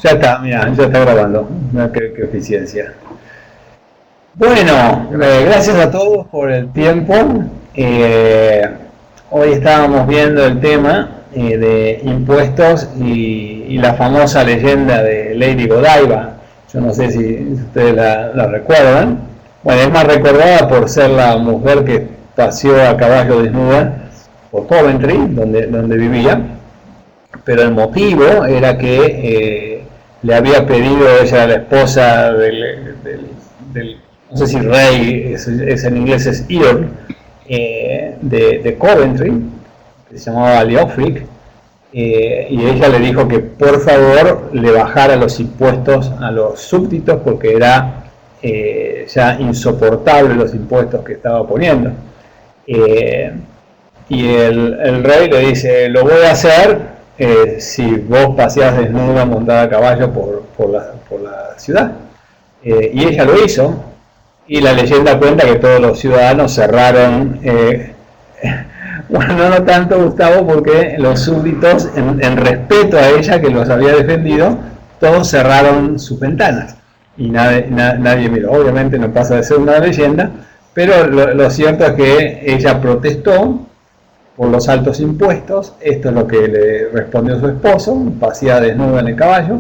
Ya está, mira, ya está grabando. Mira qué eficiencia. Bueno, gracias a todos por el tiempo. Eh, Hoy estábamos viendo el tema de impuestos y la famosa leyenda de Lady Godiva. Yo no sé si ustedes la recuerdan. Bueno, es más recordada por ser la mujer que paseó a caballo desnuda por Coventry, donde vivía, pero el motivo era que le había pedido, ella era la esposa del no sé si rey, en inglés es Earl, de Coventry, que se llamaba Leofric, y ella le dijo que por favor le bajara los impuestos a los súbditos porque era ya insoportable los impuestos que estaba poniendo. Eh, y el rey le dice, lo voy a hacer si vos paseás desnuda montada a caballo por la ciudad. Y ella lo hizo, y la leyenda cuenta que todos los ciudadanos cerraron, bueno, no tanto Gustavo, porque los súbditos, en respeto a ella que los había defendido, todos cerraron sus ventanas y nadie miró. Obviamente no pasa de ser una leyenda, pero lo cierto es que ella protestó por los altos impuestos. Esto es lo que le respondió su esposo, paseada desnuda en el caballo.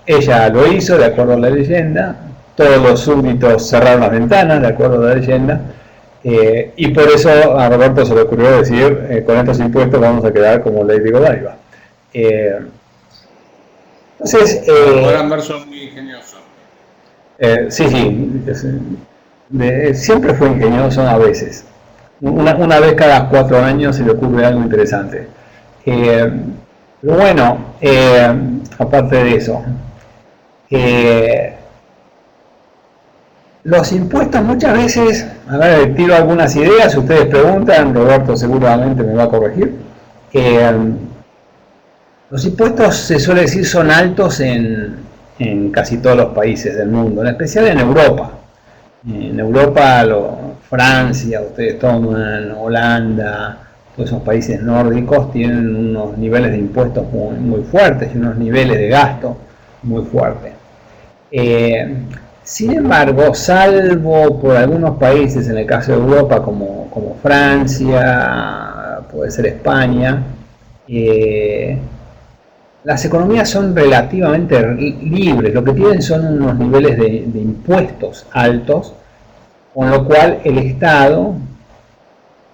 Ella lo hizo de acuerdo a la leyenda, todos los súbditos cerraron las ventanas de acuerdo a la leyenda, y por eso a Roberto se le ocurrió decir, con estos impuestos vamos a quedar como Lady Godiva. Entonces, Podrán ver, son muy ingeniosos. Sí, siempre fue ingenioso a veces. Una vez cada 4 años se le ocurre algo interesante. Pero bueno, aparte de eso, los impuestos muchas veces, a ver, tiro algunas ideas, si ustedes preguntan, Roberto seguramente me va a corregir. Los impuestos se suele decir son altos en casi todos los países del mundo, en especial en Europa. En Europa, Francia, ustedes toman, Holanda, todos esos países nórdicos tienen unos niveles de impuestos muy fuertes y unos niveles de gasto muy fuertes. Sin embargo, salvo por algunos países, en el caso de Europa, como Francia, puede ser España, las economías son relativamente libres, lo que tienen son unos niveles de impuestos altos, con lo cual el Estado,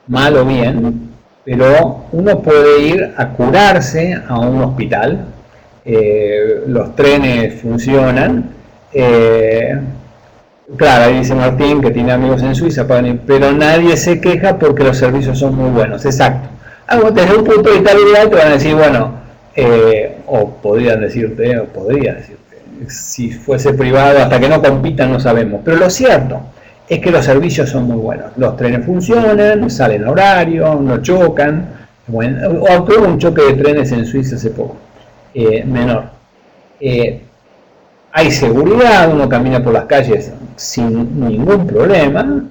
mal o bien, pero uno puede ir a curarse a un hospital, los trenes funcionan, claro, ahí dice Martín que tiene amigos en Suiza, pero nadie se queja porque los servicios son muy buenos, exacto. Desde un punto de vista liberal te van a decir, bueno, o podría decirte, si fuese privado, hasta que no compitan no sabemos, pero lo cierto es que los servicios son muy buenos, los trenes funcionan, salen a horario, no chocan, bueno, tuvo un choque de trenes en Suiza hace poco, menor. Hay seguridad, uno camina por las calles sin ningún problema,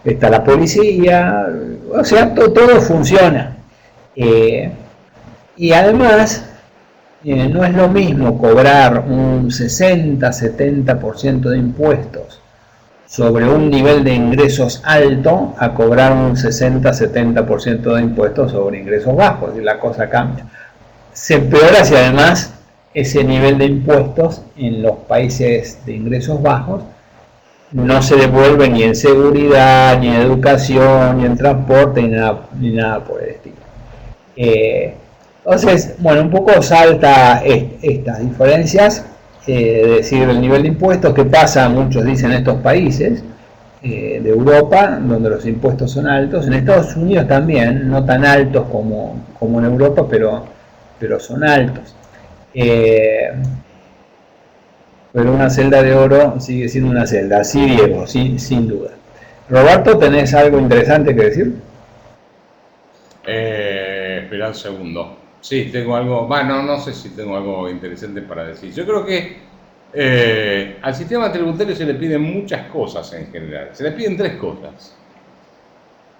está la policía, o sea, todo funciona. Y además, no es lo mismo cobrar un 60-70% de impuestos sobre un nivel de ingresos alto a cobrar un 60-70% de impuestos sobre ingresos bajos, y la cosa cambia. Se empeora si además ese nivel de impuestos en los países de ingresos bajos no se devuelve ni en seguridad, ni en educación, ni en transporte, ni nada por el estilo. Entonces, bueno, un poco salta estas diferencias, decir, el nivel de impuestos que pasa, muchos dicen, en estos países de Europa, donde los impuestos son altos, en Estados Unidos también, no tan altos como en Europa, pero son altos. Pero una celda de oro sigue siendo una celda, sí, Diego, sin duda. Roberto, ¿tenés algo interesante que decir? Espera un segundo. Sí, tengo algo, bueno, no sé si tengo algo interesante para decir. Yo creo que al sistema tributario se le piden muchas cosas en general. Se le piden 3 cosas.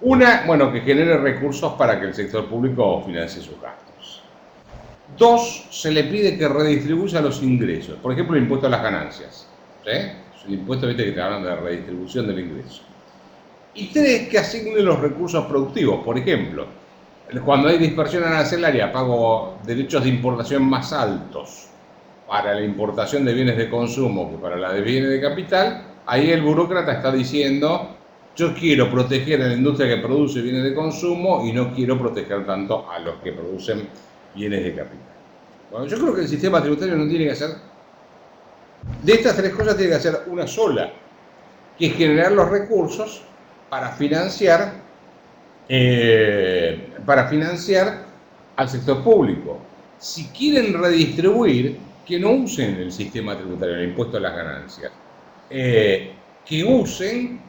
Una, bueno, que genere recursos para que el sector público financie sus gastos. Dos, se le pide que redistribuya los ingresos. Por ejemplo, el impuesto a las ganancias. ¿Sí? Es el impuesto, viste, que te hablan de redistribución del ingreso. Y tres, que asigne los recursos productivos. Por ejemplo, cuando hay dispersión arancelaria, pago derechos de importación más altos para la importación de bienes de consumo que para la de bienes de capital. Ahí el burócrata está diciendo: yo quiero proteger a la industria que produce bienes de consumo y no quiero proteger tanto a los que producen bienes de capital. Bueno, yo creo que el sistema tributario no tiene que hacer, de estas tres cosas tiene que hacer una sola, que es generar los recursos para financiar al sector público. Si quieren redistribuir, que no usen el sistema tributario, el impuesto a las ganancias, que usen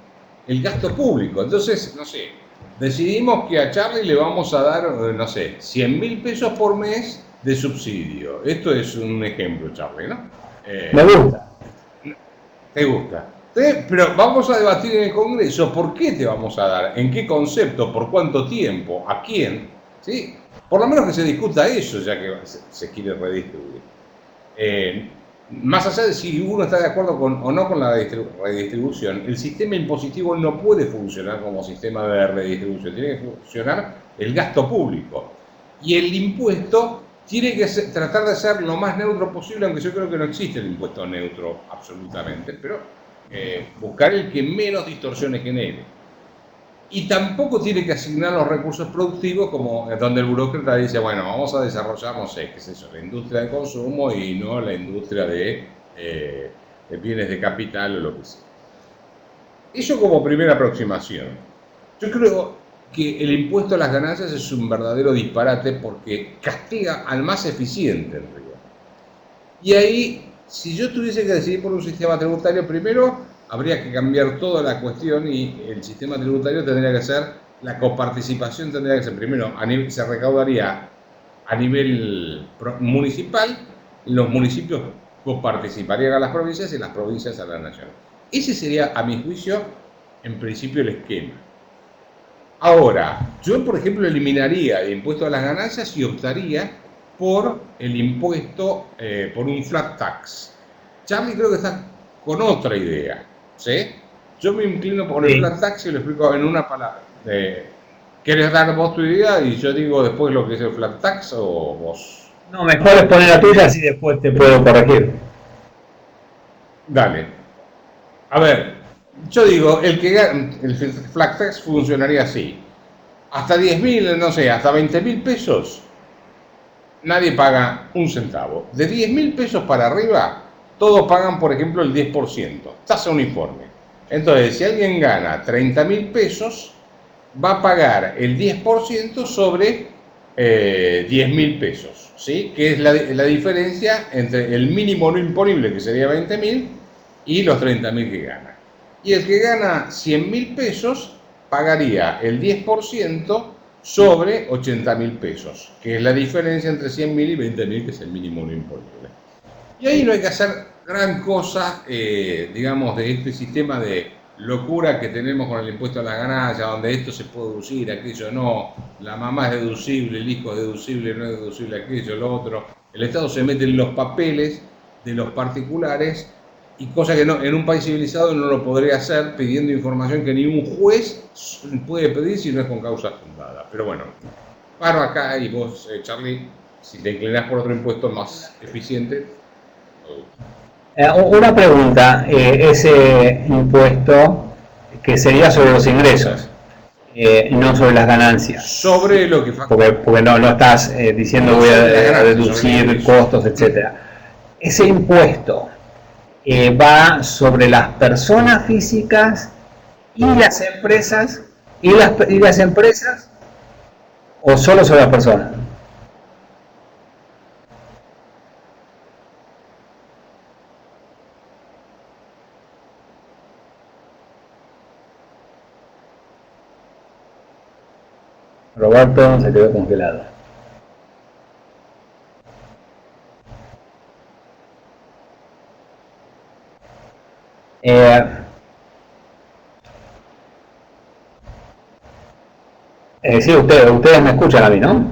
el gasto público. Entonces, no sé, decidimos que a Charlie le vamos a dar, no sé, 100.000 pesos por mes de subsidio. Esto es un ejemplo, Charlie, ¿no? Me gusta. ¿Te gusta? Pero vamos a debatir en el Congreso por qué te vamos a dar, en qué concepto, por cuánto tiempo, a quién, ¿sí? Por lo menos que se discuta eso, ya que se quiere redistribuir. Más allá de si uno está de acuerdo o no con la redistribución, el sistema impositivo no puede funcionar como sistema de redistribución, tiene que funcionar el gasto público. Y el impuesto tiene que tratar de ser lo más neutro posible, aunque yo creo que no existe el impuesto neutro absolutamente, pero buscar el que menos distorsiones genere. Y tampoco tiene que asignar los recursos productivos, como donde el burócrata dice: bueno, vamos a desarrollar, no sé, qué es eso, la industria de consumo y no la industria de bienes de capital o lo que sea. Eso como primera aproximación. Yo creo que el impuesto a las ganancias es un verdadero disparate porque castiga al más eficiente en realidad. Y ahí, si yo tuviese que decidir por un sistema tributario, primero habría que cambiar toda la cuestión y el sistema tributario tendría que ser, la coparticipación tendría que ser, primero, se recaudaría a nivel municipal, los municipios coparticiparían a las provincias y las provincias a la nación. Ese sería, a mi juicio, en principio el esquema. Ahora, yo por ejemplo eliminaría el impuesto a las ganancias y optaría por el impuesto, por un flat tax. Charlie creo que está con otra idea, ¿sí? Yo me inclino por el flat tax y lo explico en una palabra. ¿Querés dar vos tu idea y yo digo después lo que es el flat tax o vos? No, mejor es poner la tuya, así después te puedo corregir. Dale. A ver, yo digo, el flat tax funcionaría así. Hasta 10.000, no sé, hasta 20.000 pesos, nadie paga un centavo. De 10.000 pesos para arriba, todos pagan, por ejemplo, el 10%, tasa uniforme. Entonces, si alguien gana 30.000 pesos, va a pagar el 10% sobre 10.000 pesos, ¿sí? Que es la diferencia entre el mínimo no imponible, que sería 20.000, y los 30.000 que gana. Y el que gana 100.000 pesos pagaría el 10% sobre 80.000 pesos, que es la diferencia entre 100.000 y 20.000, que es el mínimo no imponible. Y ahí no hay que hacer gran cosa, digamos, de este sistema de locura que tenemos con el impuesto a la ganancia, donde esto se puede deducir, aquello no, la mamá es deducible, el hijo es deducible, no es deducible aquello, lo otro. El Estado se mete en los papeles de los particulares, y cosa que no, en un país civilizado no lo podría hacer pidiendo información que ningún juez puede pedir si no es con causa fundada. Pero bueno, paro acá y vos, Charlie, si te inclinás por otro impuesto más eficiente. Una pregunta, ese impuesto que sería sobre los ingresos, no sobre las ganancias. Sobre lo que porque no estás diciendo voy a deducir costos, etcétera. Ese impuesto va sobre las personas físicas y las empresas y las empresas, o solo sobre las personas. Roberto se quedó congelado. Sí, ustedes me escuchan a mí, ¿no?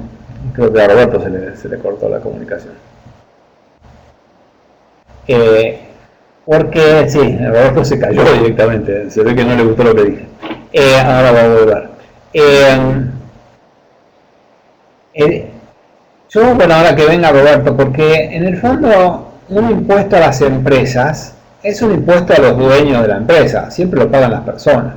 Creo que a Roberto se le cortó la comunicación. Porque, sí, Roberto se cayó directamente, se ve que no le gustó lo que dije. Ahora va a volver. Yo, bueno, ahora que venga Roberto, porque en el fondo un impuesto a las empresas es un impuesto a los dueños de la empresa, siempre lo pagan las personas.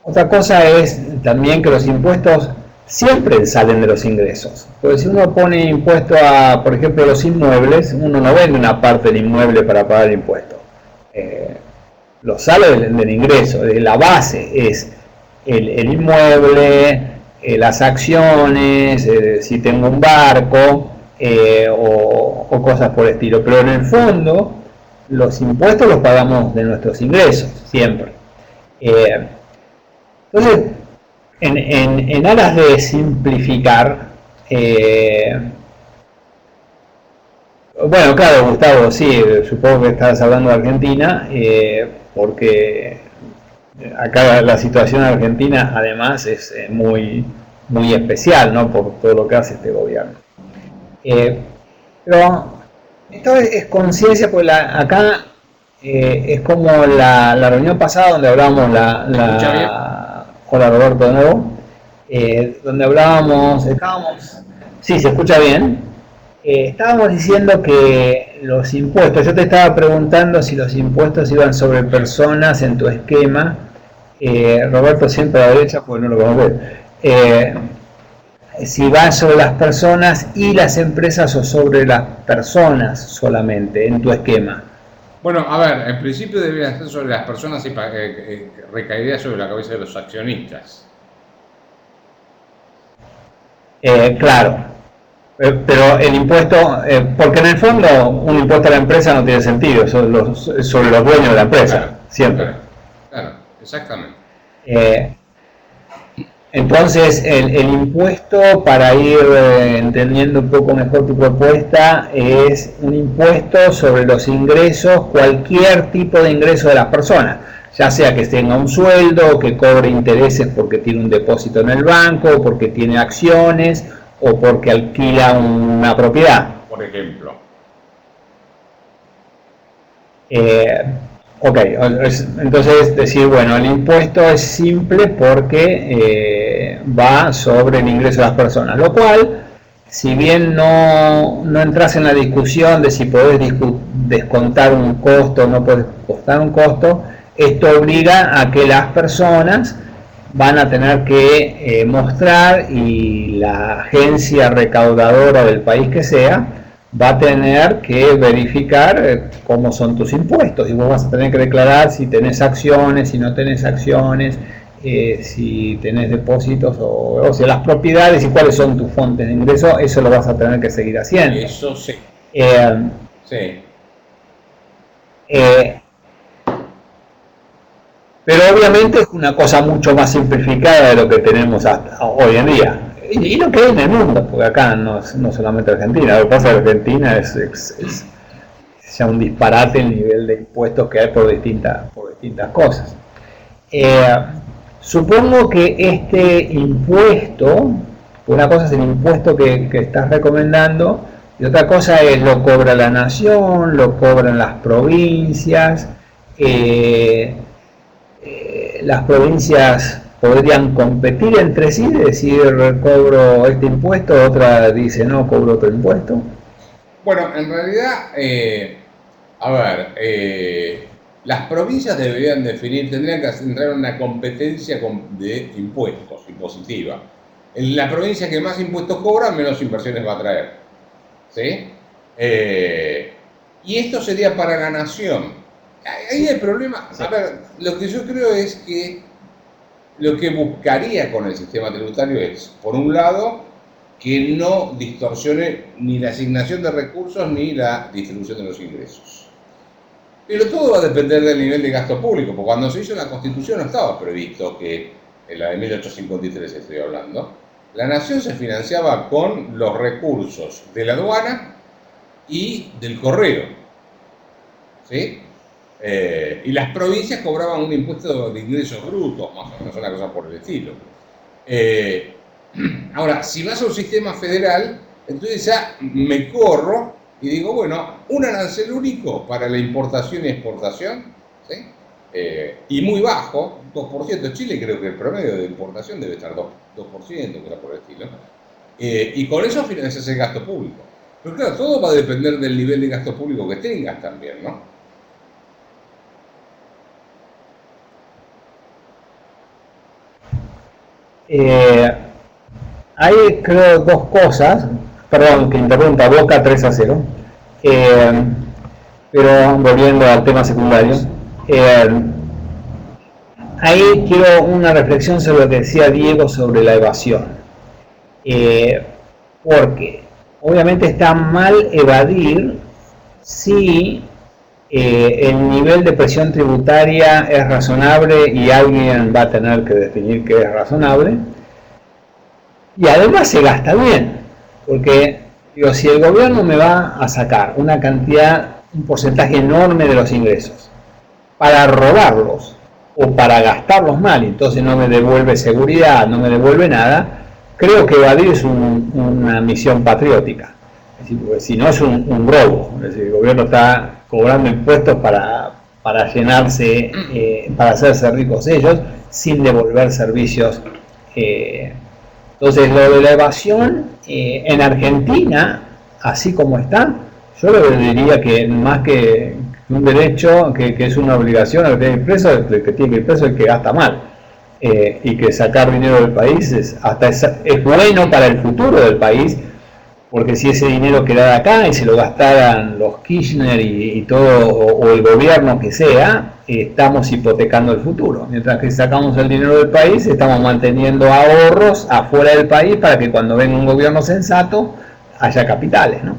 Otra cosa es también que los impuestos siempre salen de los ingresos. Porque si uno pone impuesto a, por ejemplo, los inmuebles, uno no vende una parte del inmueble para pagar el impuesto. Lo sale del ingreso, de la base es el inmueble, las acciones, si tengo un barco o cosas por el estilo. Pero en el fondo, los impuestos los pagamos de nuestros ingresos, siempre. Entonces, en aras de simplificar, bueno, claro, Gustavo, sí, supongo que estabas hablando de Argentina, porque acá la situación en Argentina además es muy especial, ¿no? Por todo lo que hace este gobierno. Pero esto es conciencia, porque acá es como la reunión pasada donde hablábamos hola Roberto de nuevo, donde estábamos, sí, se escucha bien, estábamos diciendo que los impuestos, yo te estaba preguntando si los impuestos iban sobre personas en tu esquema, Roberto siempre a la derecha porque no lo podemos ver, si va sobre las personas y las empresas o sobre las personas solamente en tu esquema. Bueno, a ver, en principio debería ser sobre las personas y recaería sobre la cabeza de los accionistas. Claro, pero el impuesto, porque en el fondo un impuesto a la empresa no tiene sentido, sobre los dueños de la empresa, claro, siempre. Claro, exactamente. Entonces, el impuesto, para ir entendiendo un poco mejor tu propuesta, es un impuesto sobre los ingresos, cualquier tipo de ingreso de las personas, ya sea que tenga un sueldo, que cobre intereses porque tiene un depósito en el banco, porque tiene acciones o porque alquila una propiedad. Por ejemplo. Ok, entonces decir, bueno, el impuesto es simple porque va sobre el ingreso de las personas, lo cual, si bien no entras en la discusión de si podés descontar un costo o no podés descontar un costo, esto obliga a que las personas van a tener que mostrar, y la agencia recaudadora del país que sea va a tener que verificar cómo son tus impuestos, y vos vas a tener que declarar si tenés acciones, si no tenés acciones, si tenés depósitos o sea, las propiedades y cuáles son tus fuentes de ingreso. Eso lo vas a tener que seguir haciendo. Eso sí. Sí. Pero obviamente es una cosa mucho más simplificada de lo que tenemos hasta hoy en día. Y lo que hay en el mundo, porque acá no solamente Argentina, lo que pasa en Argentina es ya un disparate el nivel de impuestos que hay por distintas cosas. Supongo que este impuesto, una cosa es el impuesto que estás recomendando, y otra cosa es lo cobra la nación, lo cobran las provincias. Las provincias podrían competir entre sí, decir cobro este impuesto, otra dice no, cobro otro impuesto. Bueno, en realidad, las provincias tendrían que entrar en una competencia de impuestos impositiva. En la provincia que más impuestos cobra, menos inversiones va a traer. ¿Sí? Y esto sería para la nación. Ahí el problema, a ver, lo que yo creo es que lo que buscaría con el sistema tributario es, por un lado, que no distorsione ni la asignación de recursos ni la distribución de los ingresos. Pero todo va a depender del nivel de gasto público, porque cuando se hizo la Constitución no estaba previsto que, en la de 1853 estoy hablando, la nación se financiaba con los recursos de la aduana y del correo. ¿Sí? Y las provincias cobraban un impuesto de ingresos brutos, más o menos una cosa por el estilo. Ahora, si vas a un sistema federal, entonces ya me corro y digo, bueno, un arancel único para la importación y exportación, ¿sí? Y muy bajo, 2%. Chile creo que el promedio de importación debe estar 2%, que era por el estilo. Y con eso financias el gasto público. Pero claro, todo va a depender del nivel de gasto público que tengas también, ¿no? Hay creo dos cosas, perdón que interrumpa, Boca 3-0, pero volviendo al tema secundario, eh, ahí quiero una reflexión sobre lo que decía Diego sobre la evasión, porque obviamente está mal evadir si el nivel de presión tributaria es razonable y alguien va a tener que definir que es razonable. Y además se gasta bien, porque digo, si el gobierno me va a sacar una cantidad, un porcentaje enorme de los ingresos para robarlos o para gastarlos mal, entonces no me devuelve seguridad, no me devuelve nada, creo que evadir es una misión patriótica. Es decir, porque si no es un robo, es decir, el gobierno está cobrando impuestos para llenarse, para hacerse ricos ellos, sin devolver servicios. Entonces, lo de la evasión en Argentina, así como está, yo le diría que más que un derecho, que es una obligación, el que tiene que ir preso, el que tiene que ir preso es el que gasta mal. Y que sacar dinero del país es bueno para el futuro del país, porque si ese dinero quedara acá y se lo gastaran los Kirchner y todo, o el gobierno que sea, estamos hipotecando el futuro. Mientras que sacamos el dinero del país, estamos manteniendo ahorros afuera del país para que cuando venga un gobierno sensato haya capitales, ¿no?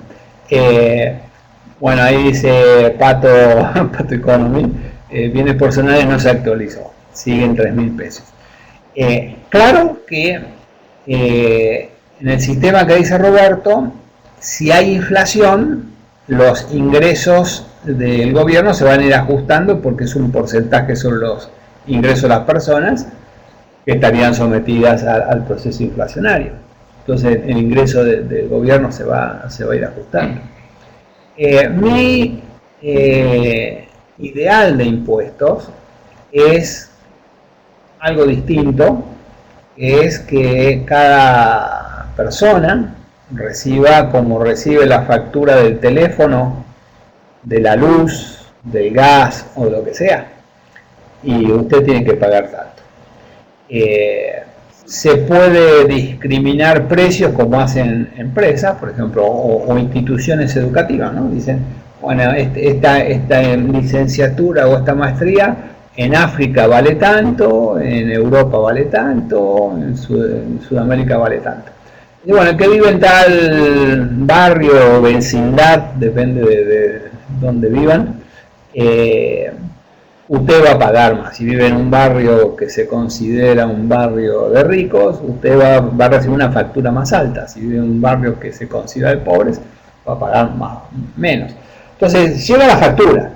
Bueno, ahí dice Pato, Pato Economy, bienes personales no se actualizó, siguen 3.000 pesos. Claro que en el sistema que dice Roberto, si hay inflación, los ingresos del gobierno se van a ir ajustando porque es un porcentaje sobre los ingresos de las personas que estarían sometidas al proceso inflacionario. Entonces el ingreso del gobierno se va a ir ajustando. Mi ideal de impuestos es algo distinto, que es que cada persona reciba como recibe la factura del teléfono, de la luz, del gas o lo que sea, y usted tiene que pagar tanto. Se puede discriminar precios como hacen empresas, por ejemplo, o instituciones educativas, ¿no? Dicen, bueno, esta licenciatura o esta maestría en África vale tanto, en Europa vale tanto, en Sudamérica vale tanto. Y bueno, el que vive en tal barrio o vecindad, depende de donde vivan, usted va a pagar más. Si vive en un barrio que se considera un barrio de ricos, usted va a recibir una factura más alta. Si vive en un barrio que se considera de pobres, va a pagar menos. Entonces, llega la factura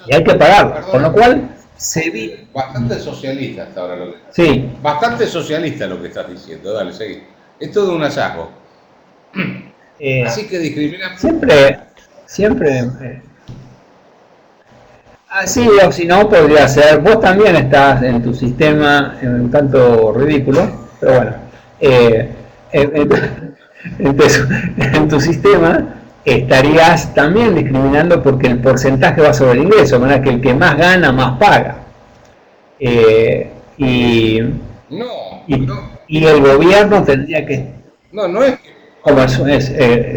y hay que pagarla, con lo cual se vive. Bastante socialista hasta ahora lo que estás Sí. Bastante socialista lo que estás diciendo, dale, seguí. Es todo un hallazgo. Así que discrimina. Siempre. Así o si no, podría ser. Vos también estás en tu sistema un tanto ridículo, pero bueno. En tu sistema estarías también discriminando porque el porcentaje va sobre el ingreso, de manera que el que más gana, más paga. Y el gobierno tendría que. No es. ¿Cómo eso es?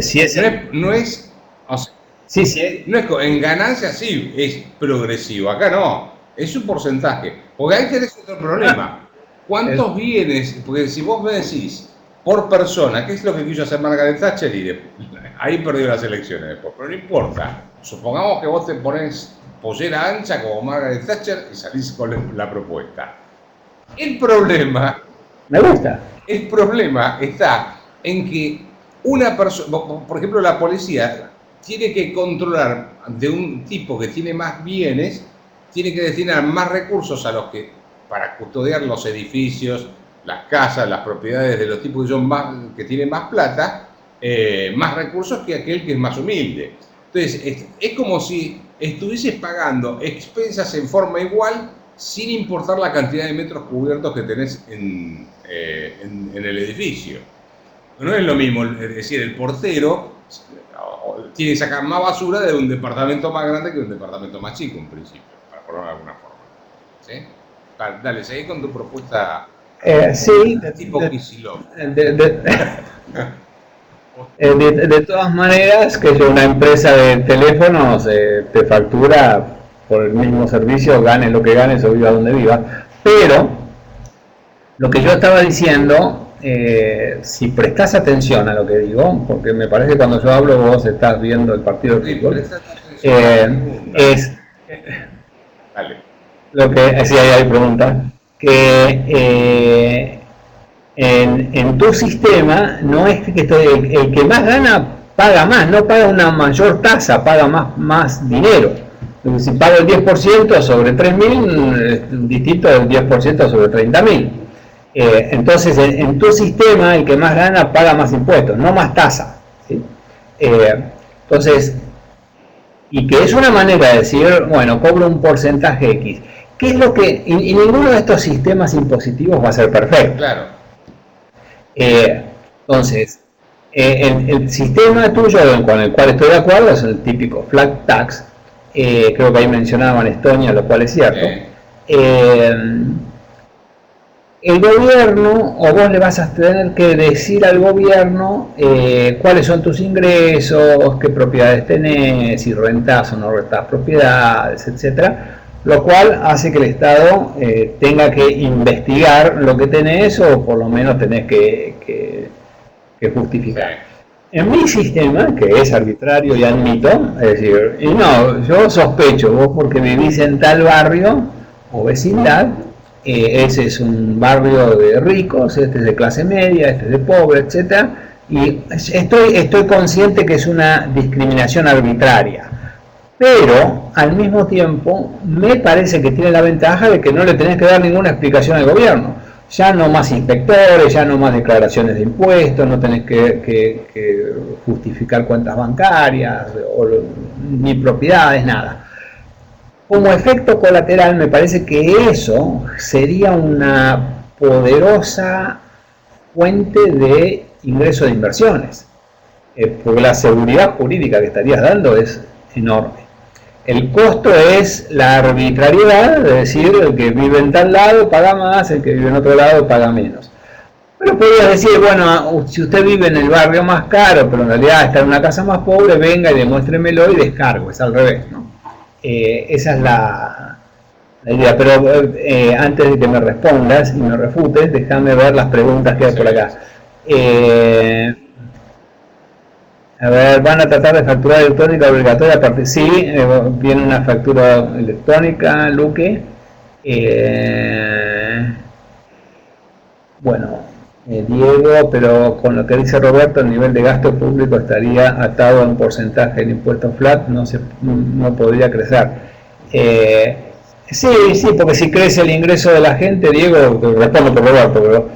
Si es. No es. O sea, sí. No es, en ganancias sí es progresivo, acá no, es un porcentaje. Porque ahí tenés otro problema. ¿Cuántos bienes? Porque si vos me decís por persona, ¿qué es lo que quiso hacer Margaret Thatcher? Y ahí perdió las elecciones después, pero no importa. Supongamos que vos te pones pollera ancha como Margaret Thatcher y salís con la propuesta. El problema. Me gusta. El problema está en que una persona, por ejemplo, la policía tiene que controlar de un tipo que tiene más bienes, tiene que destinar más recursos a los que para custodiar los edificios, las casas, las propiedades de los tipos que, que tienen más plata, más recursos que aquel que es más humilde. Entonces, es como si estuvieses pagando expensas en forma igual, sin importar la cantidad de metros cubiertos que tenés en el edificio. No es lo mismo, es decir, el portero tiene que sacar más basura de un departamento más grande que de un departamento más chico, en principio, para ponerlo de alguna forma. ¿Sí? Dale, seguí con tu propuesta. Sí, tipo Kicillof. De todas maneras, que una empresa de teléfonos te factura por el mismo servicio, ganes lo que ganes o viva donde viva. Pero lo que yo estaba diciendo, si prestas atención a lo que digo, porque me parece que cuando yo hablo vos estás viendo el partido de fútbol, es Dale. Lo que, sí, ahí hay preguntas, que en tu sistema no es que el que más gana paga más, no paga una mayor tasa, paga más dinero. Si pago el 10% sobre 3.000, es distinto del 10% sobre 30.000. Entonces, en tu sistema, el que más gana paga más impuestos, no más tasa, ¿sí? Entonces, y que es una manera de decir, bueno, cobro un porcentaje X. ¿Qué es lo que...? Y ninguno de estos sistemas impositivos va a ser perfecto. Claro. Entonces, el sistema tuyo con el cual estoy de acuerdo es el típico flat tax. Creo que ahí mencionaban Estonia, lo cual es cierto. El gobierno, o vos le vas a tener que decir al gobierno cuáles son tus ingresos, qué propiedades tenés, si rentás o no rentás propiedades, etcétera, lo cual hace que el Estado tenga que investigar lo que tenés, o por lo menos tenés que justificar. En mi sistema, que es arbitrario y admito, es decir, y no, yo sospecho, vos porque vivís en tal barrio o vecindad, ese es un barrio de ricos, este es de clase media, este es de pobre, etc. Y estoy consciente que es una discriminación arbitraria, pero al mismo tiempo me parece que tiene la ventaja de que no le tenés que dar ninguna explicación al gobierno. Ya no más inspectores, ya no más declaraciones de impuestos, no tenés que justificar cuentas bancarias ni propiedades, nada. Como efecto colateral, me parece que eso sería una poderosa fuente de ingreso de inversiones, porque la seguridad jurídica que estarías dando es enorme. El costo es la arbitrariedad, es decir, el que vive en tal lado paga más, el que vive en otro lado paga menos. Pero podrías decir, bueno, si usted vive en el barrio más caro, pero en realidad está en una casa más pobre, venga y demuéstremelo y descargo, es al revés, ¿no? Esa es la idea, pero antes de que me respondas y me refutes, déjame ver las preguntas que hay por acá. A ver, ¿van a tratar de factura electrónica obligatoria a partir? Sí, viene una factura electrónica, Luque. Bueno, Diego, pero con lo que dice Roberto, el nivel de gasto público estaría atado a un porcentaje del impuesto flat, no podría crecer. Sí, porque si crece el ingreso de la gente, Diego, respondo por Roberto, pero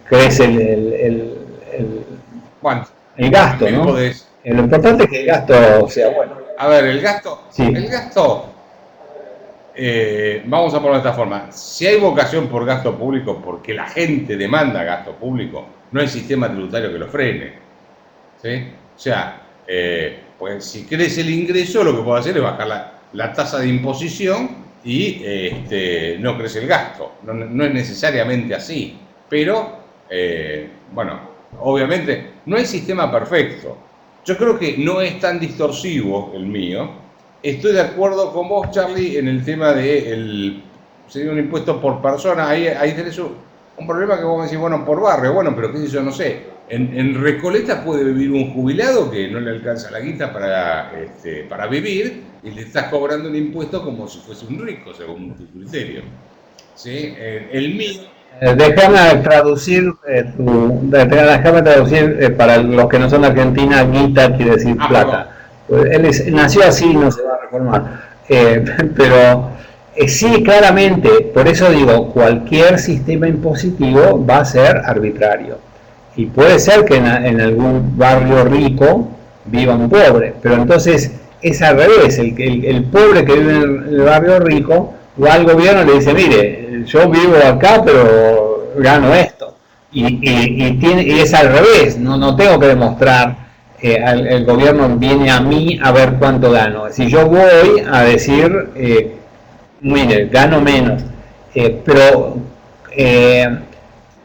crece el gasto, ¿no? Lo importante es que el gasto sea bueno. A ver, el gasto, vamos a ponerlo de esta forma. Si hay vocación por gasto público, porque la gente demanda gasto público, no hay sistema tributario que lo frene, ¿sí? O sea, pues si crece el ingreso, lo que puedo hacer es bajar la tasa de imposición y no crece el gasto. No es necesariamente así, pero bueno, obviamente no hay sistema perfecto. Yo creo que no es tan distorsivo el mío. Estoy de acuerdo con vos, Charlie, en el tema de sería un impuesto por persona. Ahí tenés un problema que vos me decís, bueno, por barrio. Bueno, pero qué sé yo, no sé. En Recoleta puede vivir un jubilado que no le alcanza la guita para vivir y le estás cobrando un impuesto como si fuese un rico, según tu criterio. ¿Sí? El mío... Déjame traducir, para los que no son de Argentina, guita quiere decir plata. Pues él nació así y no se va a reformar. Pero Sí, claramente, por eso digo, cualquier sistema impositivo va a ser arbitrario. Y puede ser que en algún barrio rico viva un pobre, pero entonces es al revés, el pobre que vive en el barrio rico va al gobierno y le dice, mire, yo vivo acá pero gano esto. Y es al revés, no tengo que demostrar, el gobierno viene a mí a ver cuánto gano. Si yo voy a decir, mire, gano menos, pero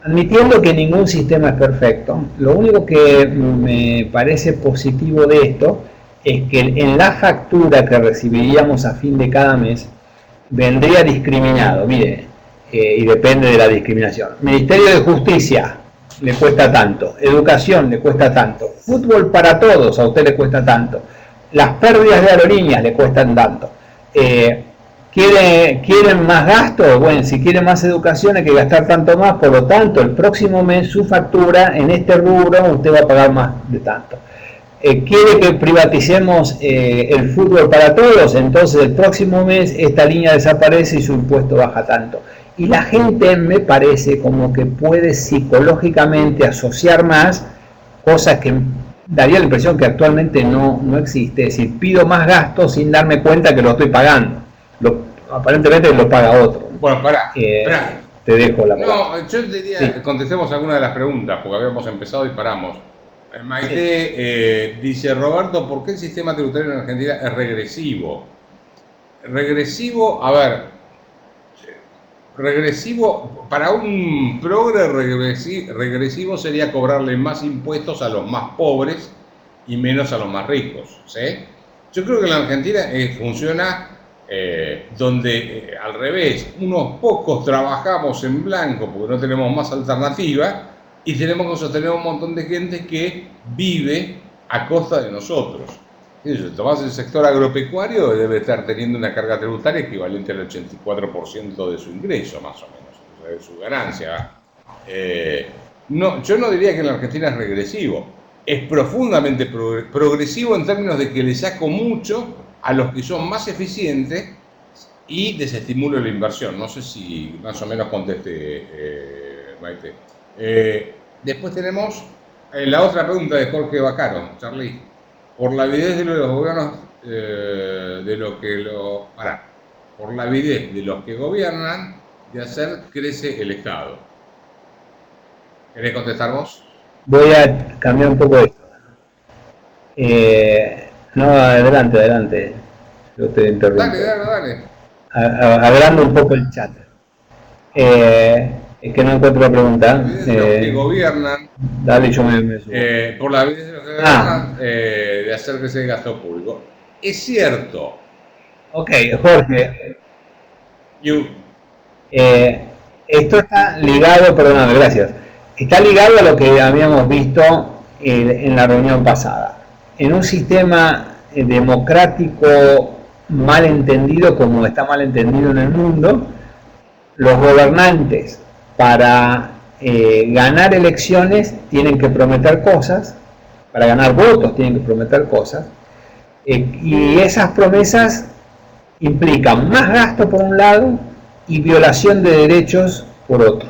admitiendo que ningún sistema es perfecto, lo único que me parece positivo de esto es que en la factura que recibiríamos a fin de cada mes vendría discriminado, mire, y depende de la discriminación. Ministerio de Justicia le cuesta tanto, educación le cuesta tanto, fútbol para todos a usted le cuesta tanto, las pérdidas de aerolíneas le cuestan tanto. ¿Quieren más gastos? Bueno, si quieren más educación hay que gastar tanto más, por lo tanto el próximo mes su factura en este rubro usted va a pagar más de tanto. ¿Quiere que privaticemos el fútbol para todos? Entonces el próximo mes esta línea desaparece y su impuesto baja tanto. Y la gente me parece como que puede psicológicamente asociar más cosas que daría la impresión que actualmente no existe. Es decir, pido más gastos sin darme cuenta que lo estoy pagando. Aparentemente lo paga otro. Bueno, pará. Te dejo la palabra. No, yo diría que contestemos alguna de las preguntas, porque habíamos empezado y paramos. Maite dice, Roberto, ¿por qué el sistema tributario en Argentina es regresivo? Regresivo, a ver, regresivo, para un progre regresivo sería cobrarle más impuestos a los más pobres y menos a los más ricos, ¿sí? Yo creo que en la Argentina funciona donde al revés, unos pocos trabajamos en blanco porque no tenemos más alternativa y tenemos que sostener un montón de gente que vive a costa de nosotros. Si tomás el sector agropecuario, debe estar teniendo una carga tributaria equivalente al 84% de su ingreso, más o menos, de su ganancia. No, yo no diría que en la Argentina es regresivo, es profundamente progresivo en términos de que le saco mucho a los que son más eficientes y desestimulo la inversión. No sé si más o menos conteste, Maite. Después tenemos la otra pregunta de Jorge Bacaro, Charlie. Por la avidez de los gobiernos, por la avidez de los que gobiernan, de hacer crece el Estado. ¿Querés contestar vos? Voy a cambiar un poco esto. No, adelante. Yo te interrumpo. Dale. Agrando un poco el chat. Es que no encuentro la pregunta. Los que gobiernan. Dale, yo me subo. Por la avidez de los que gobiernan, de hacer crecer el gasto público. Es cierto. Ok, Jorge. Esto está ligado, perdóname, gracias. Está ligado a lo que habíamos visto en la reunión pasada. En un sistema democrático mal entendido, como está mal entendido en el mundo, los gobernantes para ganar elecciones tienen que prometer cosas, para ganar votos tienen que prometer cosas, y esas promesas implican más gasto por un lado y violación de derechos por otro.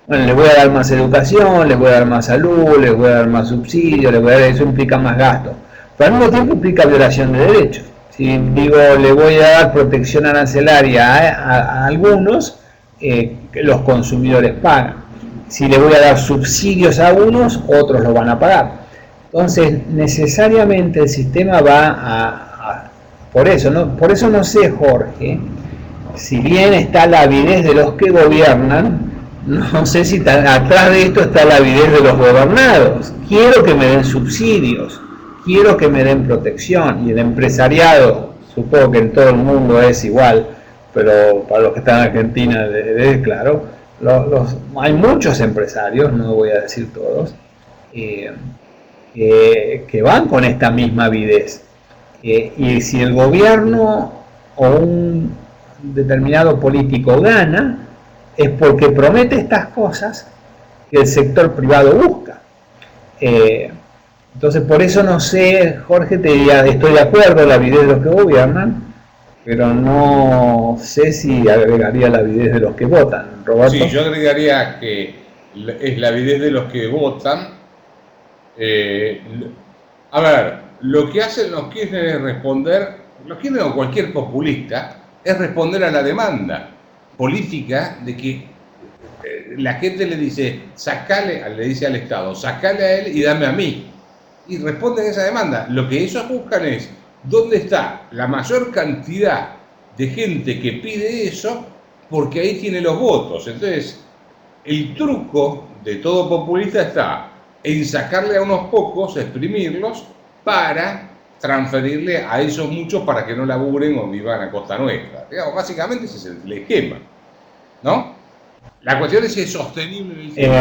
Bueno, les voy a dar más educación, les voy a dar más salud, les voy a dar más subsidios, eso implica más gasto. Pero al mismo tiempo implica violación de derechos. Si digo, le voy a dar protección arancelaria a algunos, los consumidores pagan. Si le voy a dar subsidios a unos, otros lo van a pagar. Entonces, necesariamente el sistema va por eso no sé, Jorge, si bien está la avidez de los que gobiernan, no sé si atrás de esto está la avidez de los gobernados. Quiero que me den subsidios, quiero que me den protección, y el empresariado, supongo que en todo el mundo es igual, pero para los que están en Argentina, claro, hay muchos empresarios, no voy a decir todos, que van con esta misma avidez. Y si el gobierno o un determinado político gana, es porque promete estas cosas que el sector privado busca. Entonces, por eso no sé, Jorge, te diría, estoy de acuerdo, la avidez de los que gobiernan, pero no sé si agregaría la avidez de los que votan, Roberto. Sí, yo agregaría que es la avidez de los que votan. Eh, a ver, lo que hacen los Kirchner es responder, los Kirchner o cualquier populista, es responder a la demanda política de que la gente le dice, le dice al Estado, sacale a él y dame a mí. Y responden a esa demanda. Lo que ellos buscan es dónde está la mayor cantidad de gente que pide eso, porque ahí tiene los votos. Entonces, el truco de todo populista está en sacarle a unos pocos, exprimirlos, para transferirle a esos muchos para que no laburen o vivan a costa nuestra. Digamos, básicamente ese es el esquema, ¿no? La cuestión es si es sostenible en el tiempo.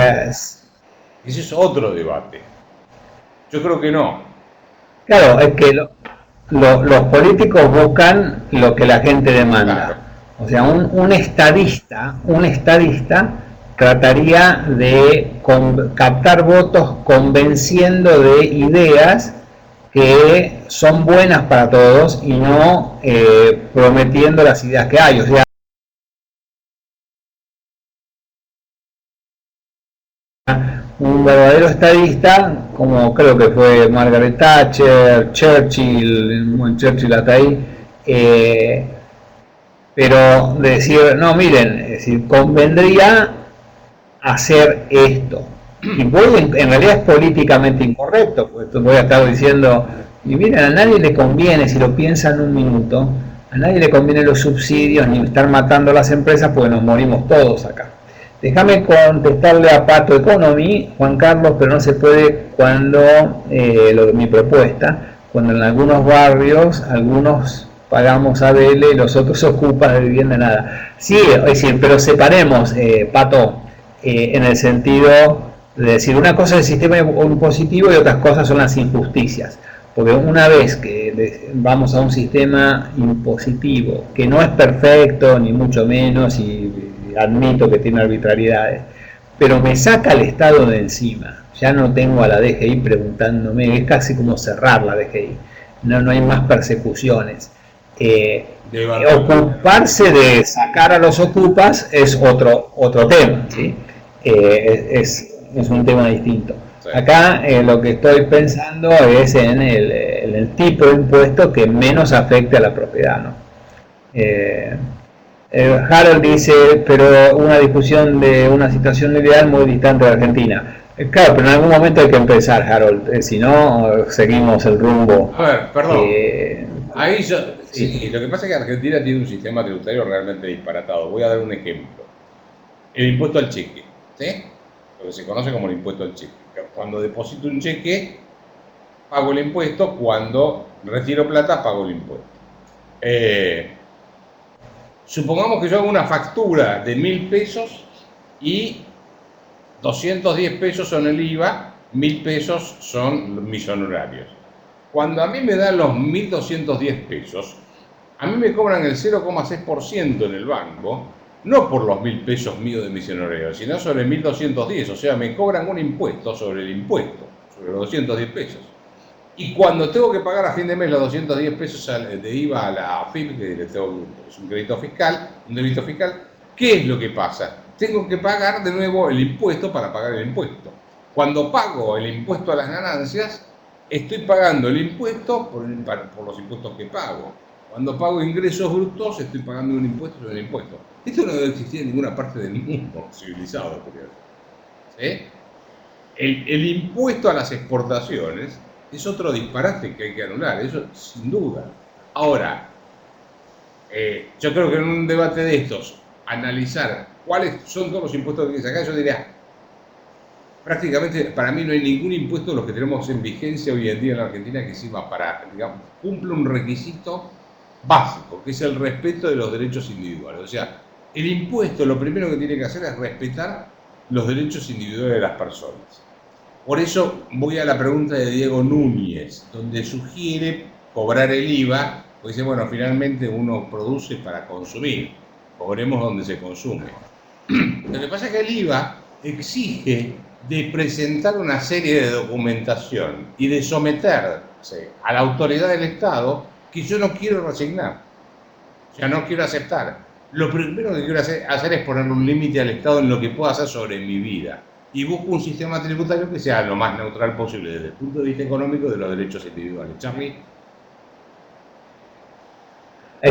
Ese es otro debate. Yo creo que no. Claro, es que los políticos buscan lo que la gente demanda. Claro. O sea, un estadista trataría de captar votos convenciendo de ideas que son buenas para todos y no prometiendo las ideas que hay. O sea, un verdadero estadista, como creo que fue Margaret Thatcher, Churchill hasta ahí, pero decir, no, miren, es decir, convendría hacer esto. Y en realidad es políticamente incorrecto, pues voy a estar diciendo, y miren, a nadie le conviene, si lo piensan un minuto, a nadie le conviene los subsidios ni estar matando a las empresas porque nos morimos todos acá. Déjame contestarle a Pato Economy, Juan Carlos, pero no se puede cuando, mi propuesta, cuando en algunos barrios, algunos pagamos ABL y los otros ocupas de vivienda nada. Sí, es decir, pero separemos, Pato, en el sentido de decir, una cosa es el sistema impositivo y otras cosas son las injusticias. Porque una vez que vamos a un sistema impositivo, que no es perfecto, ni mucho menos, y admito que tiene arbitrariedades, pero me saca el Estado de encima. Ya no tengo a la DGI preguntándome, es casi como cerrar la DGI. No hay más persecuciones. Ocuparse de sacar a los ocupas es otro tema, ¿sí? Es un tema distinto. Sí. Acá lo que estoy pensando es en el tipo de impuesto que menos afecte a la propiedad, ¿no? Harold dice, pero una discusión de una situación ideal muy distante de Argentina. Claro, pero en algún momento hay que empezar, Harold, si no, seguimos el rumbo. A ver, perdón. Ahí sí, lo que pasa es que Argentina tiene un sistema tributario realmente disparatado. Voy a dar un ejemplo. El impuesto al cheque, ¿sí? Lo que se conoce como el impuesto al cheque. Cuando deposito un cheque, pago el impuesto. Cuando retiro plata, pago el impuesto. Supongamos que yo hago una factura de 1.000 pesos y 210 pesos son el IVA, 1.000 pesos son mis honorarios. Cuando a mí me dan los 1.210 pesos, a mí me cobran el 0,6% en el banco, no por los 1.000 pesos míos de mis honorarios, sino sobre 1.210, o sea, me cobran un impuesto sobre el impuesto, sobre los 210 pesos. Y cuando tengo que pagar a fin de mes los 210 pesos de IVA a la AFIP, que es un crédito fiscal, un débito fiscal, ¿qué es lo que pasa? Tengo que pagar de nuevo el impuesto para pagar el impuesto. Cuando pago el impuesto a las ganancias, estoy pagando el impuesto por los impuestos que pago. Cuando pago ingresos brutos, estoy pagando un impuesto sobre el impuesto. Esto no debe existir en ninguna parte del mundo civilizado, creo. ¿Sí? El impuesto a las exportaciones es otro disparate que hay que anular, eso sin duda. Ahora, yo creo que en un debate de estos, analizar cuáles son todos los impuestos que hay que sacar, yo diría, prácticamente para mí no hay ningún impuesto de los que tenemos en vigencia hoy en día en la Argentina que sirva para, digamos, cumple un requisito básico, que es el respeto de los derechos individuales. O sea, el impuesto lo primero que tiene que hacer es respetar los derechos individuales de las personas. Por eso voy a la pregunta de Diego Núñez, donde sugiere cobrar el IVA, pues dice, bueno, finalmente uno produce para consumir, cobremos donde se consume. Lo que pasa es que el IVA exige de presentar una serie de documentación y de someterse a la autoridad del Estado que yo no quiero resignar. O sea, no quiero aceptar. Lo primero que quiero hacer es poner un límite al Estado en lo que pueda hacer sobre mi vida. Y busco un sistema tributario que sea lo más neutral posible desde el punto de vista económico de los derechos individuales. Charlie.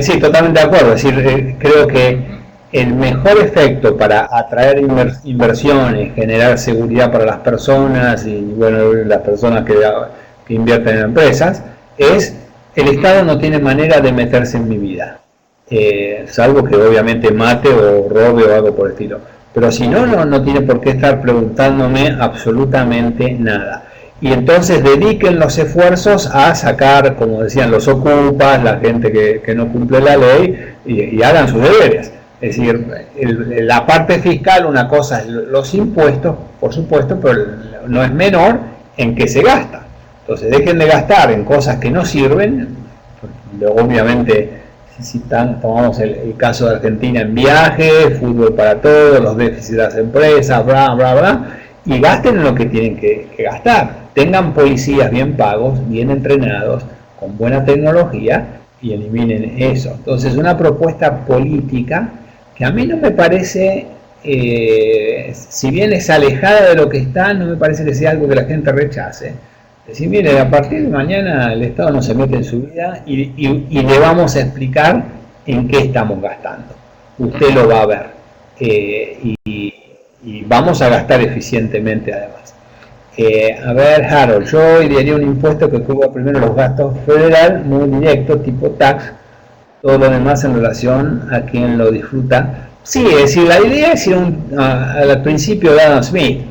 Sí, totalmente de acuerdo. Es decir, creo que el mejor efecto para atraer inversiones, generar seguridad para las personas y bueno, las personas que invierten en empresas, es el Estado no tiene manera de meterse en mi vida, salvo que obviamente mate o robe o algo por el estilo. Pero si no, no tiene por qué estar preguntándome absolutamente nada. Y entonces dediquen los esfuerzos a sacar, como decían, los ocupas, la gente que no cumple la ley, y hagan sus deberes. Es decir, la parte fiscal, una cosa es los impuestos, por supuesto, pero no es menor en que se gasta. Entonces dejen de gastar en cosas que no sirven, obviamente si tomamos el caso de Argentina en viajes, fútbol para todos, los déficits de las empresas, bla, bla, bla, y gasten en lo que tienen que gastar. Tengan policías bien pagos, bien entrenados, con buena tecnología y eliminen eso. Entonces, una propuesta política que a mí no me parece, si bien es alejada de lo que está, no me parece que sea algo que la gente rechace. Decir, mire, a partir de mañana el Estado no se mete en su vida y le vamos a explicar en qué estamos gastando. Usted lo va a ver. Y vamos a gastar eficientemente además. A ver, Harold, yo idearía un impuesto que cubra primero los gastos federal, muy directo, tipo tax, todo lo demás en relación a quien lo disfruta. Sí, es decir, la idea es ir al principio de Adam Smith,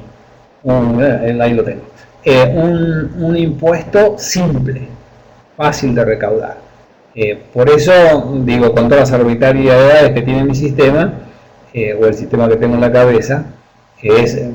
ahí lo tengo, un impuesto simple, fácil de recaudar. Por eso, digo, con todas las arbitrariedades que tiene mi sistema, o el sistema que tengo en la cabeza,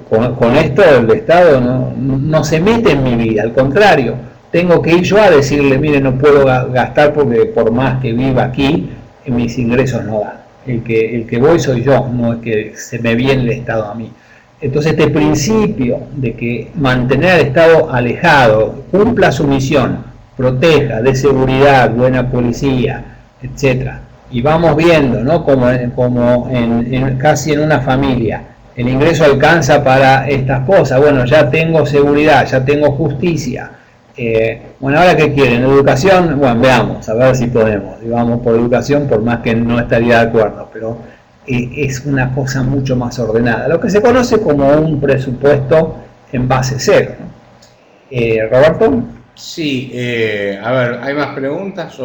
con esto el Estado no se mete en mi vida, al contrario, tengo que ir yo a decirle, mire, no puedo gastar porque por más que viva aquí, mis ingresos no dan. El que voy soy yo, no es que se me viene el Estado a mí. Entonces este principio de que mantener al Estado alejado, cumpla su misión, proteja, dé seguridad, buena policía, etcétera, y vamos viendo, ¿no? Como casi en una familia, el ingreso alcanza para estas cosas, bueno, ya tengo seguridad, ya tengo justicia, bueno, ahora qué quieren, educación, bueno, veamos, a ver si podemos, y vamos por educación, por más que no estaría de acuerdo, pero es una cosa mucho más ordenada, lo que se conoce como un presupuesto en base cero, ¿no? Roberto. Sí, a ver, ¿hay más preguntas?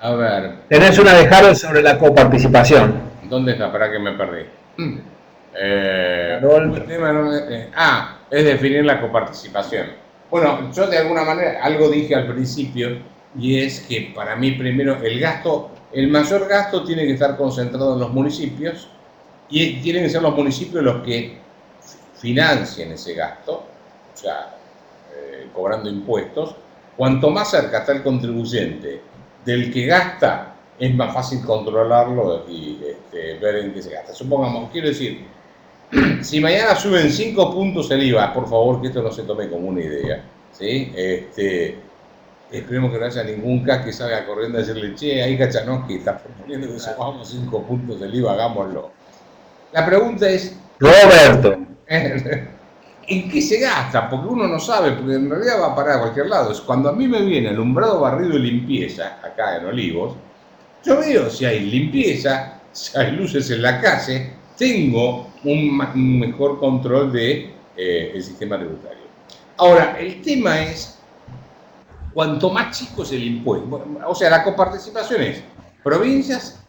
A ver. Tenés una de Harold sobre la coparticipación. ¿Dónde está? Para que me perdí. El tema es definir la coparticipación. Bueno, yo de alguna manera algo dije al principio, y es que para mí primero el mayor gasto tiene que estar concentrado en los municipios, y tienen que ser los municipios los que financien ese gasto, o sea, cobrando impuestos. Cuanto más cerca está el contribuyente del que gasta, es más fácil controlarlo y ver en qué se gasta. Supongamos, quiero decir, si mañana suben 5 puntos el IVA, por favor que esto no se tome como una idea, ¿sí? Esperemos que no haya ningún CAC que salga corriendo a decirle, che, ahí Kachanowski está proponiendo que subamos 5 puntos el IVA, hagámoslo. La pregunta es, Roberto, ¿en qué se gasta? Porque uno no sabe, porque en realidad va a parar a cualquier lado. Cuando a mí me viene alumbrado, barrido y limpieza, acá en Olivos, yo veo si hay limpieza, si hay luces en la calle, tengo un mejor control del sistema tributario. Ahora, el tema es, cuanto más chico es el impuesto, o sea, la coparticipación es provincias,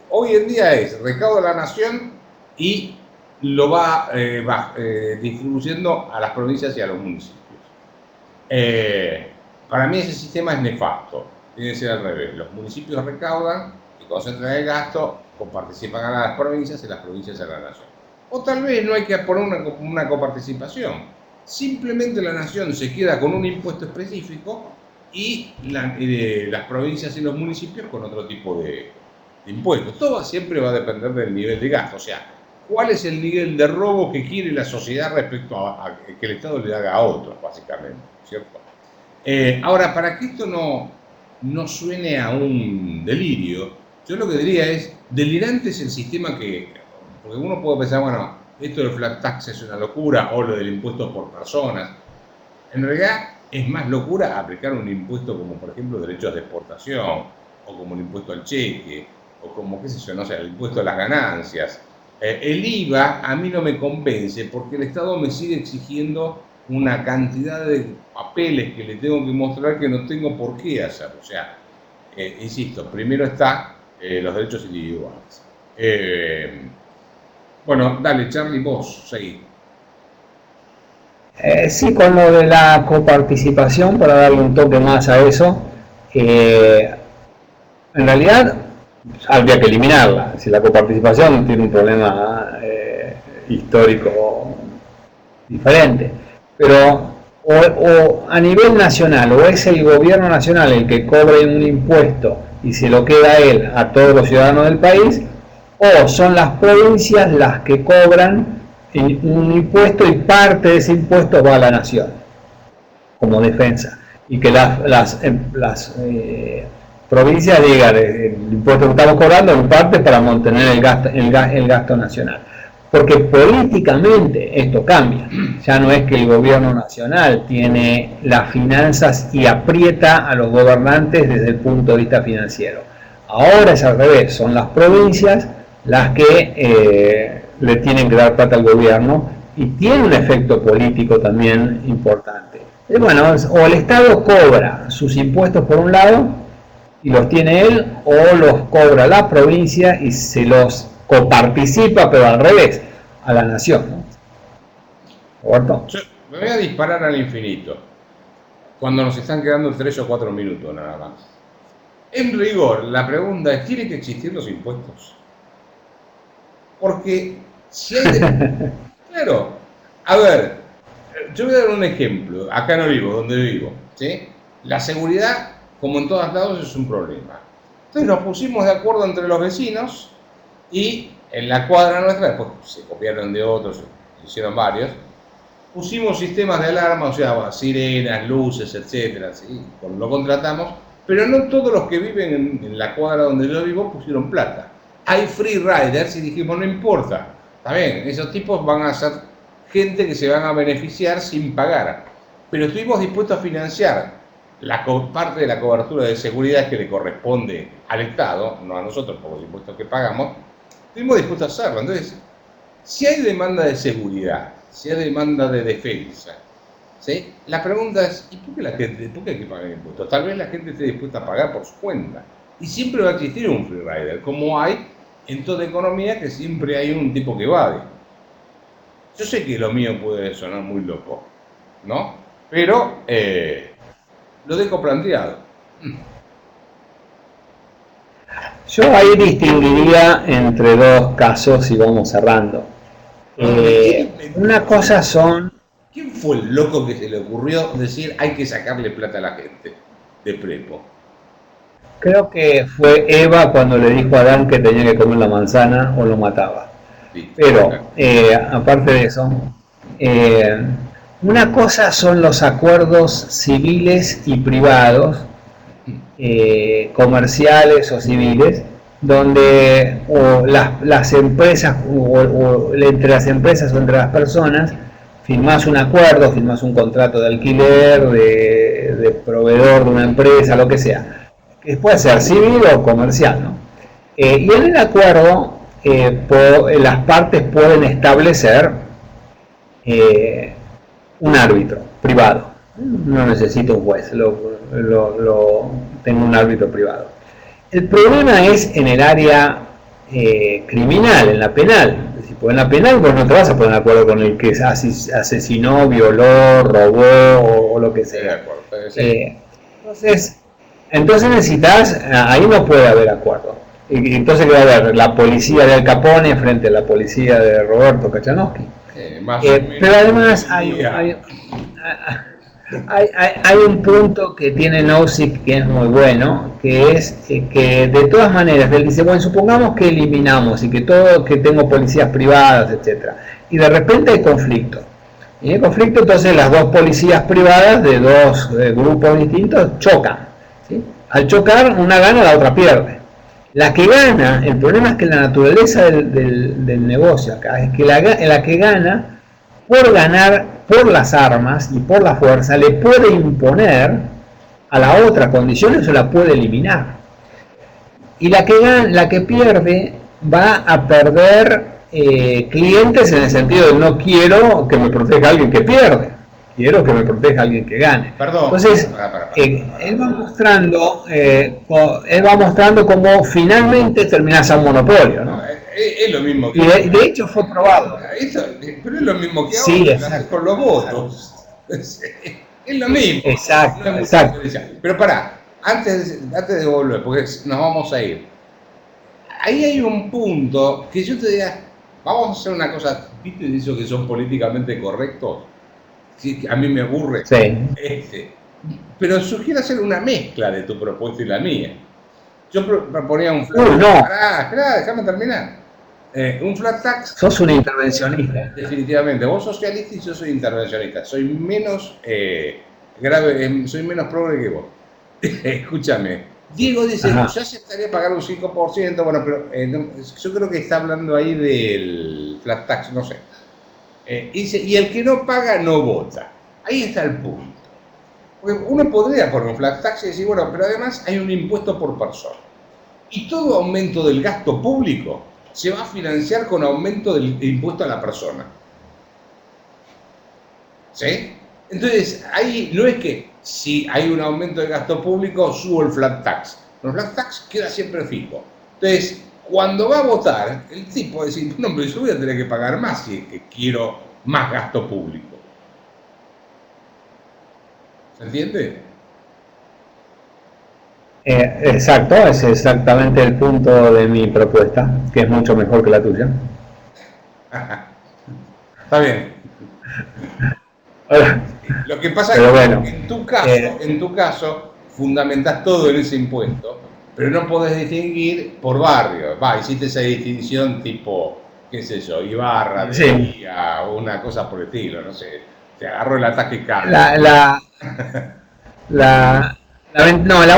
hoy en día es recaudo de la nación y lo va distribuyendo a las provincias y a los municipios. Para mí ese sistema es nefasto, tiene que ser al revés. Los municipios recaudan y concentran el gasto, coparticipan a las provincias y las provincias a la nación. O tal vez no hay que poner una coparticipación, simplemente la nación se queda con un impuesto específico y las provincias y los municipios con otro tipo de impuestos. Todo siempre va a depender del nivel de gasto, o sea, ¿cuál es el nivel de robo que quiere la sociedad respecto a que el Estado le haga a otros, básicamente? ¿Cierto? Ahora, para que esto no suene a un delirio, yo lo que diría es, delirante es el sistema porque uno puede pensar, bueno, esto del flat tax es una locura, o lo del impuesto por personas. En realidad es más locura aplicar un impuesto como, por ejemplo, derechos de exportación, o como el impuesto al cheque, o como, qué sé yo, no sé, el impuesto a las ganancias. El IVA a mí no me convence porque el Estado me sigue exigiendo una cantidad de papeles que le tengo que mostrar que no tengo por qué hacer. O sea, insisto, primero está los derechos individuales. Bueno, dale, Charlie, vos, seguí. Sí, con lo de la coparticipación, para darle un toque más a eso, en realidad habría que eliminarla. Si la coparticipación tiene un problema histórico diferente, pero o a nivel nacional, o es el gobierno nacional el que cobre un impuesto y se lo queda él a todos los ciudadanos del país, o son las provincias las que cobran un impuesto y parte de ese impuesto va a la nación como defensa, y que las provincias digan el impuesto que estamos cobrando en parte para mantener el gasto nacional, porque políticamente esto cambia. Ya no es que el gobierno nacional tiene las finanzas y aprieta a los gobernantes desde el punto de vista financiero. Ahora es al revés, son las provincias las que le tienen que dar plata al gobierno, y tiene un efecto político también importante. Bueno, o el Estado cobra sus impuestos por un lado y los tiene él, o los cobra la provincia y se los coparticipa, pero al revés, a la nación, ¿no? ¿Roberto? Me voy a disparar al infinito cuando nos están quedando 3 o 4 minutos nada más. En rigor, la pregunta es, ¿tienen que existir los impuestos? Porque si hay claro, a ver, yo voy a dar un ejemplo, acá en Olivo, donde vivo, ¿sí? La seguridad, como en todos lados, es un problema. Entonces nos pusimos de acuerdo entre los vecinos y en la cuadra nuestra, después se copiaron de otros, hicieron varios, pusimos sistemas de alarma, o sea, sirenas, luces, etcétera, ¿sí? Lo contratamos, pero no todos los que viven en la cuadra donde yo vivo pusieron plata. Hay free riders y dijimos, no importa, está bien, esos tipos van a ser gente que se van a beneficiar sin pagar, pero estuvimos dispuestos a financiar la parte de la cobertura de seguridad que le corresponde al Estado, no a nosotros por los impuestos que pagamos, estuvimos dispuestos a hacerlo. Entonces, si hay demanda de seguridad, si hay demanda de defensa, ¿sí? La pregunta es, ¿y por qué hay que pagar impuestos? Tal vez la gente esté dispuesta a pagar por su cuenta, y siempre va a existir un free rider, como hay en toda economía, que siempre hay un tipo que evade. Yo sé que lo mío puede sonar muy loco, ¿no? Pero lo dejo planteado. Yo ahí distinguiría entre dos casos y vamos cerrando. Una cosa son... ¿Quién fue el loco que se le ocurrió decir hay que sacarle plata a la gente de prepo? Creo que fue Eva cuando le dijo a Adán que tenía que comer la manzana o lo mataba. Pero, aparte de eso, una cosa son los acuerdos civiles y privados, comerciales o civiles, donde las empresas, o entre las empresas o entre las personas, firmás un acuerdo, firmás un contrato de alquiler, de proveedor de una empresa, lo que sea, que puede ser civil o comercial, ¿no? Y en el acuerdo las partes pueden establecer un árbitro privado. No necesito un juez, tengo un árbitro privado. El problema es en el área criminal, en la penal. En la penal vos no te vas a poner de acuerdo con el que asesinó, violó, robó o lo que sea. Entonces necesitas, ahí no puede haber acuerdo. Y entonces ¿qué va a haber? La policía de Al Capone frente a la policía de Roberto Kachanowski. Pero además hay un punto que tiene Nozick que es muy bueno, que es que de todas maneras él dice, bueno, supongamos que eliminamos y que tengo policías privadas, etcétera, y de repente hay conflicto. Y en el conflicto, entonces, las dos policías privadas de dos grupos distintos chocan. ¿Sí? Al chocar, una gana, la otra pierde. La que gana, el problema es que la naturaleza del negocio acá es que la que gana, por ganar por las armas y por la fuerza, le puede imponer a la otra condiciones o la puede eliminar. Y la que pierde va a perder clientes en el sentido de no quiero que me proteja alguien que pierde, quiero que me proteja alguien que gane. Perdón. Entonces, él va mostrando cómo finalmente terminas a un monopolio, ¿no? Es lo mismo que... Y de hecho fue probado. Pero es lo mismo que sí, ahora con los votos. Es lo mismo. Exacto, exacto. Pero pará, antes de volver, porque nos vamos a ir. Ahí hay un punto que yo te diría, vamos a hacer una cosa, ¿viste eso que son políticamente correctos? Sí, a mí me aburre. Sí. Pero sugiero hacer una mezcla de tu propuesta y la mía. Yo proponía un flat tax. No. Esperá, déjame terminar. Un flat tax. Sos un intervencionista. Definitivamente. Vos socialista y yo soy intervencionista. Soy menos grave, soy menos progre que vos. Escúchame. Diego dice, yo aceptaría pagar un 5%, bueno, pero yo creo que está hablando ahí del flat tax, no sé. Dice, y el que no paga no vota. Ahí está el punto. Porque uno podría poner un flat tax y decir, bueno, pero además hay un impuesto por persona. Y todo aumento del gasto público se va a financiar con aumento del impuesto a la persona. ¿Sí? Entonces, ahí no es que si hay un aumento de gasto público, subo el flat tax. El flat tax queda siempre fijo. Entonces, cuando va a votar, el tipo va a decir, no, pero yo voy a tener que pagar más si es que quiero más gasto público. ¿Se entiende? Exacto, es exactamente el punto de mi propuesta, que es mucho mejor que la tuya. Está bien. Lo que pasa es que bueno, en tu caso, fundamentas todo en ese impuesto, pero no podés distinguir por barrio. Hiciste esa distinción tipo, qué sé yo, Ibarra, de Día, o una cosa por el estilo, no sé. Te agarró el ataque carro. La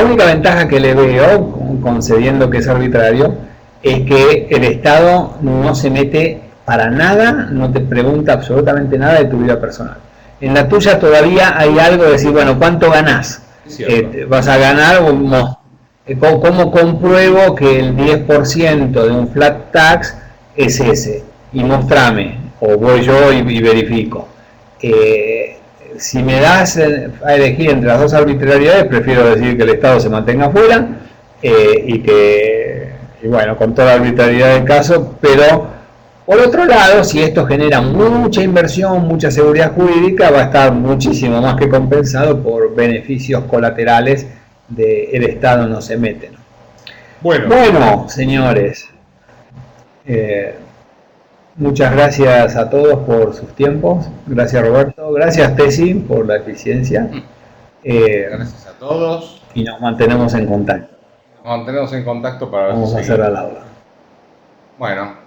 única ventaja que le veo, concediendo que es arbitrario, es que el Estado no se mete para nada, no te pregunta absolutamente nada de tu vida personal. En la tuya todavía hay algo de decir, bueno, ¿cuánto ganás? ¿Vas a ganar? ¿Cómo compruebo que el 10% de un flat tax es ese? Y mostrame, o voy yo y verifico. Si me das a elegir entre las dos arbitrariedades, prefiero decir que el Estado se mantenga fuera y bueno, con toda la arbitrariedad del caso, pero por otro lado, si esto genera mucha inversión, mucha seguridad jurídica, va a estar muchísimo más que compensado por beneficios colaterales del Estado no se mete, ¿no? Bueno, señores, muchas gracias a todos por sus tiempos. Gracias, Roberto. Gracias, Tesi, por la eficiencia. Gracias a todos. Y nos mantenemos en contacto. Nos mantenemos en contacto para ver Vamos a hacer al aula. Bueno.